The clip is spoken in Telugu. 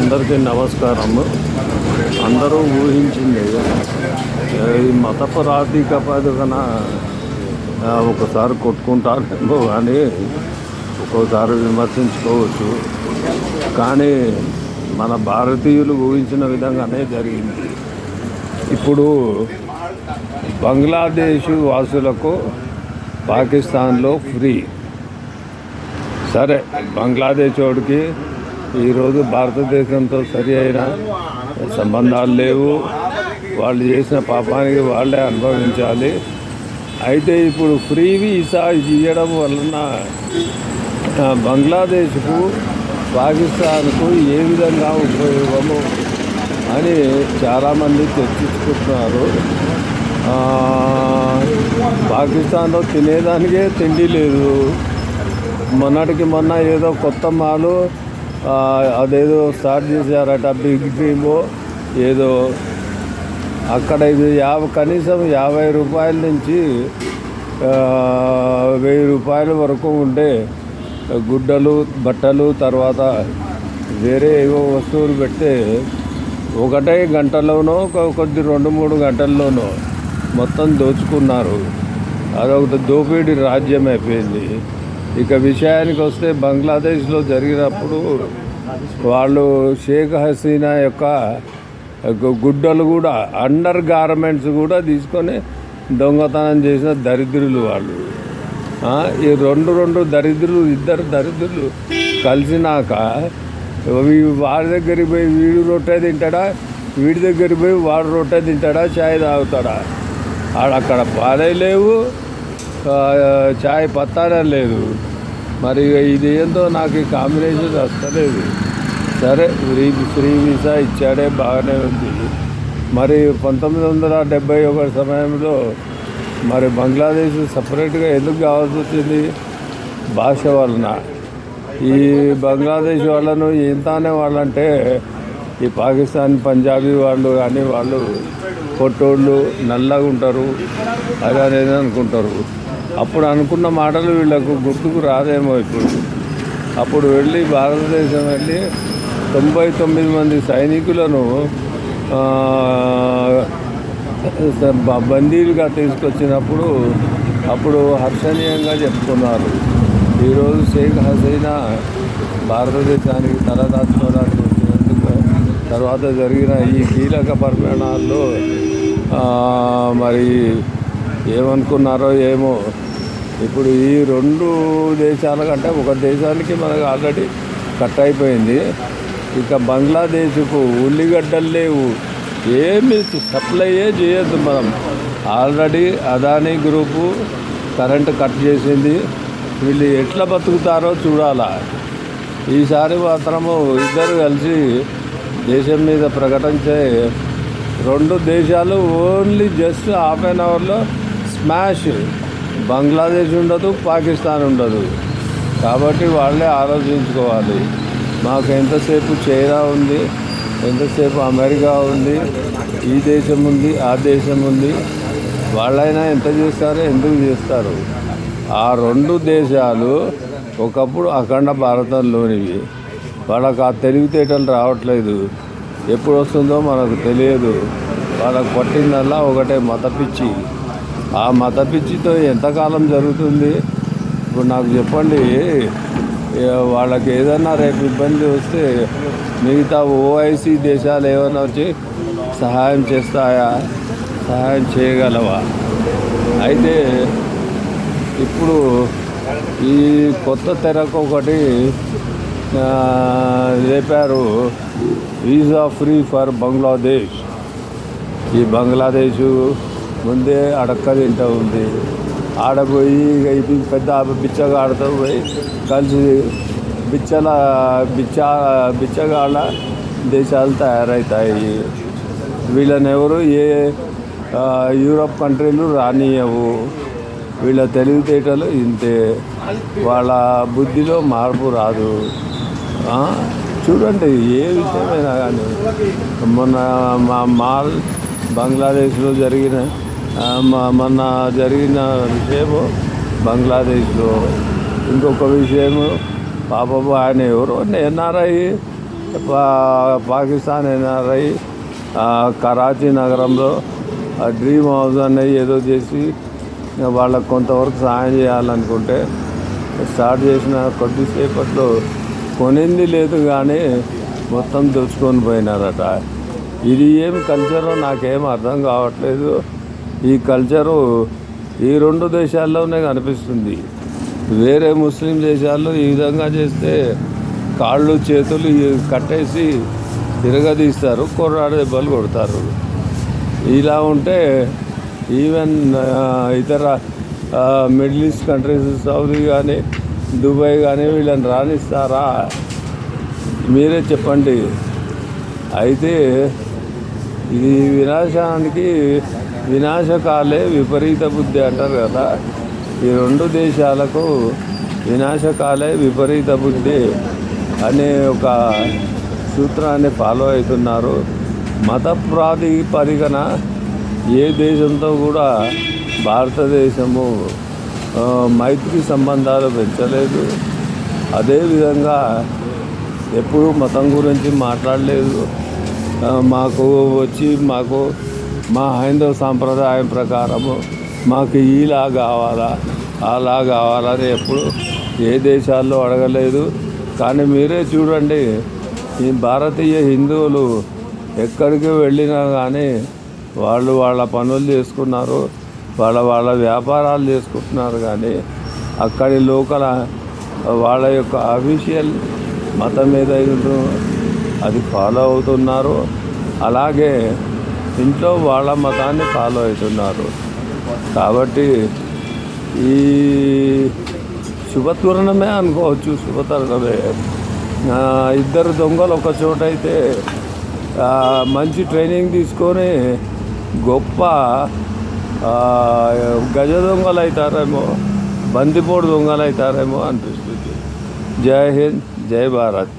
అందరికీ నమస్కారము. అందరూ ఊహించింది ఈ మత ప్రాతిపదికన ఒకసారి కొట్టుకుంటారేమో కానీ ఒక్కోసారి విమర్శించుకోవచ్చు. కానీ మన భారతీయులు ఊహించిన విధంగానే జరిగింది. ఇప్పుడు బంగ్లాదేశ్ వాసులకు పాకిస్తాన్లో ఫ్రీ. సరే, బంగ్లాదేశ్ వాడికి ఈరోజు భారతదేశంతో సరి అయిన సంబంధాలు లేవు. వాళ్ళు చేసిన పాపానికి వాళ్ళే అనుభవించాలి. అయితే ఇప్పుడు ఫ్రీ వీసా ఇవ్వడం వలన బంగ్లాదేశ్కు పాకిస్తాన్కు ఏ విధంగా ఉపయోగము అని చాలామంది చర్చించుకుంటున్నారు. పాకిస్తాన్లో తినేదానికే తిండి లేదు. మొన్నటికి మొన్న ఏదో కొత్త మాలు అదేదో స్టార్ట్ చేశారట, బిగ్ డ్రీమో ఏదో. అక్కడ ఇది కనీసం 50 రూపాయల నుంచి 1000 రూపాయల వరకు ఉండే గుడ్డలు, బట్టలు, తర్వాత వేరే ఏవో వస్తువులు పెడితే ఒకటే గంటలోనో కొద్ది 2-3 గంటల్లోనో మొత్తం దోచుకున్నారు. అదొకటి దోపిడీ రాజ్యం అయిపోయింది. ఇక విషయానికి వస్తే బంగ్లాదేశ్లో జరిగినప్పుడు వాళ్ళు షేక్ హసీనా యొక్క గుడ్డలు కూడా, అండర్ గార్మెంట్స్ కూడా తీసుకొని దొంగతనం చేసిన దరిద్రులు వాళ్ళు. ఈ రెండు దరిద్రులు, ఇద్దరు దరిద్రులు కలిసినాక వాడి దగ్గరికి పోయి వీడు రొట్టె తింటాడా, వీడి దగ్గరికి పోయి వాడు రొట్టె తింటాడా, చాయ్ తాగుతాడా? అక్కడ పాలే లేవు, చాయ్ పత్తానే లేదు. మరి ఇది ఏందో నాకు ఈ కాంబినేషన్ వస్తలేదు. సరే, ఫ్రీ వీసా ఇచ్చాడే, బాగానే ఉంది. మరి 1971 సమయంలో మరి బంగ్లాదేశ్ సపరేట్గా ఎందుకు కావాల్సి వచ్చింది? భాష వలన. ఈ బంగ్లాదేశ్ వాళ్ళను ఎంతనే వాళ్ళంటే ఈ పాకిస్తాన్ పంజాబీ వాళ్ళు కానీ వాళ్ళు పొట్టోళ్ళు, నల్లగా ఉంటారు, అది అనేది అనుకుంటారు. అప్పుడు అనుకున్న మాటలు వీళ్ళకు గుర్తుకు రాదేమో ఇప్పుడు. అప్పుడు వెళ్ళి భారతదేశం వెళ్ళి 99 మంది సైనికులను బందీలుగా తీసుకొచ్చినప్పుడు అప్పుడు హర్షణీయంగా చెప్పుకున్నారు. ఈరోజు షేక్ హసీనా భారతదేశానికి తలదాచుకోవడానికి వచ్చినందుకు తర్వాత జరిగిన ఈ కీలక పరిమాణాల్లో మరి ఏమనుకున్నారో ఏమో. ఇప్పుడు ఈ 2 దేశాల కంటే ఒక దేశానికి మనకు ఆల్రెడీ కట్ అయిపోయింది. ఇక బంగ్లాదేశ్కు ఉల్లిగడ్డలు లేవు, ఏమి సప్లైయే చేయొద్దు మనం. Already Adani group current cut చేసింది. వీళ్ళు ఎట్లా బతుకుతారో చూడాలా. ఈసారి మాత్రము ఇద్దరు కలిసి దేశం మీద ప్రకటించే 2 దేశాలు ఓన్లీ జస్ట్ హాఫ్ అన్ అవర్లో స్మాష్. బంగ్లాదేశ్ ఉండదు, పాకిస్తాన్ ఉండదు. కాబట్టి వాళ్ళే ఆలోచించుకోవాలి. మాకు ఎంతసేపు చైనా ఉంది, ఎంతసేపు అమెరికా ఉంది, ఈ దేశం ఉంది, ఆ దేశం ఉంది. వాళ్ళైనా ఎంత చేస్తారో, ఎందుకు చేస్తారు? ఆ 2 దేశాలు ఒకప్పుడు అఖండ భారతంలోనివి. వాళ్ళకు ఆ తెలివితేటలు రావట్లేదు. ఎప్పుడు వస్తుందో మనకు తెలియదు. వాళ్ళకు పట్టిందల్లా ఒకటే మతపిచ్చి. ఆ మతపిచ్చితో ఎంతకాలం జరుగుతుంది? ఇప్పుడు నాకు చెప్పండి, వాళ్ళకి ఏదన్నా రేపు ఇబ్బంది వస్తే మిగతా ఓఐసీ దేశాలు ఏమైనా వచ్చి సహాయం చేస్తాయా? సహాయం చేయగలవా? అయితే ఇప్పుడు ఈ కొత్త తెరకు ఒకటి లేపారు, వీసా ఫ్రీ ఫర్ బంగ్లాదేశ్. ఈ బంగ్లాదేశ్ ముందే అడక్క తింటూ ఉంది. ఆడపోయి ఇది పెద్ద బిచ్చగాడుతూ పోయి కలిసి బిచ్చగాళ్ళ దేశాలు తయారవుతాయి. వీళ్ళని ఎవరు ఏ యూరప్ కంట్రీలు రానియవు. వీళ్ళ తెలివితేటలు ఇంతే. వాళ్ళ బుద్ధిలో మార్పు రాదు. చూడండి, ఏ విషయమైనా కానీ మొన్న మాల్ బంగ్లాదేశ్లో జరిగిన మొన్న జరిగిన విషయము బంగ్లాదేశ్లో. ఇంకొక విషయము, పాపం ఆయన ఎవరో ఎన్ఆర్ఐ పాకిస్తాన్ ఎన్ఆర్ఐ కరాచీ నగరంలో డ్రీమ్ హౌస్ అనేది ఏదో చేసి వాళ్ళకు కొంతవరకు సహాయం చేయాలనుకుంటే స్టార్ట్ చేసిన కొద్దిసేపట్లో కొనింది లేదు కానీ మొత్తం దోచుకొని పోయినారట. ఇది ఏం కల్చరో నాకేం అర్థం కావట్లేదు. ఈ కల్చరు ఈ 2 దేశాల్లోనే కనిపిస్తుంది. వేరే ముస్లిం దేశాల్లో ఈ విధంగా చేస్తే కాళ్ళు చేతులు కట్టేసి తిరగదీస్తారు, కొర్రాడు దెబ్బలు కొడతారు. ఇలా ఉంటే ఈవెన్ ఇతర మిడిల్ ఈస్ట్ కంట్రీస్, సౌదీ కానీ దుబాయ్ కానీ వీళ్ళని రాణిస్తారా? మీరే చెప్పండి. అయితే ఇది వినాశకాలే విపరీత బుద్ధి అంటారు కదా. ఈ 2 దేశాలకు వినాశకాలే విపరీత బుద్ధి అనే ఒక సూత్రాన్ని ఫాలో అవుతున్నారు. మత ప్రాతిపదికన ఏ దేశంతో కూడా భారతదేశము మైత్రి సంబంధాలు పెంచలేదు. అదేవిధంగా ఎప్పుడూ మతం గురించి మాట్లాడలేదు. మాకు మా హైందవ సాంప్రదాయం ప్రకారము మాకు ఇలా కావాలా అలా కావాలని ఎప్పుడు ఏ దేశాల్లో అడగలేదు. కానీ మీరే చూడండి, ఈ భారతీయ హిందువులు ఎక్కడికి వెళ్ళినా కానీ వాళ్ళ పనులు చేసుకున్నారు, వాళ్ళ వ్యాపారాలు చేసుకుంటున్నారు. కానీ అక్కడి లోకల్ వాళ్ళ యొక్క అఫీషియల్ మతం ఏదైతుందో అది ఫాలో అవుతున్నారు. అలాగే ఇంట్లో వాళ్ళ మతాన్ని ఫాలో అవుతున్నారు. కాబట్టి ఈ శుభతరుణమే అనుకోవచ్చు. శుభతరుణమే. 2 దొంగలు ఒక చోట అయితే మంచి ట్రైనింగ్ తీసుకొని గొప్ప గజ దొంగలు అవుతారేమో, బందిపోటు దొంగలు అవుతారేమో అనిపిస్తుంది. జై హింద్, జై భారత్.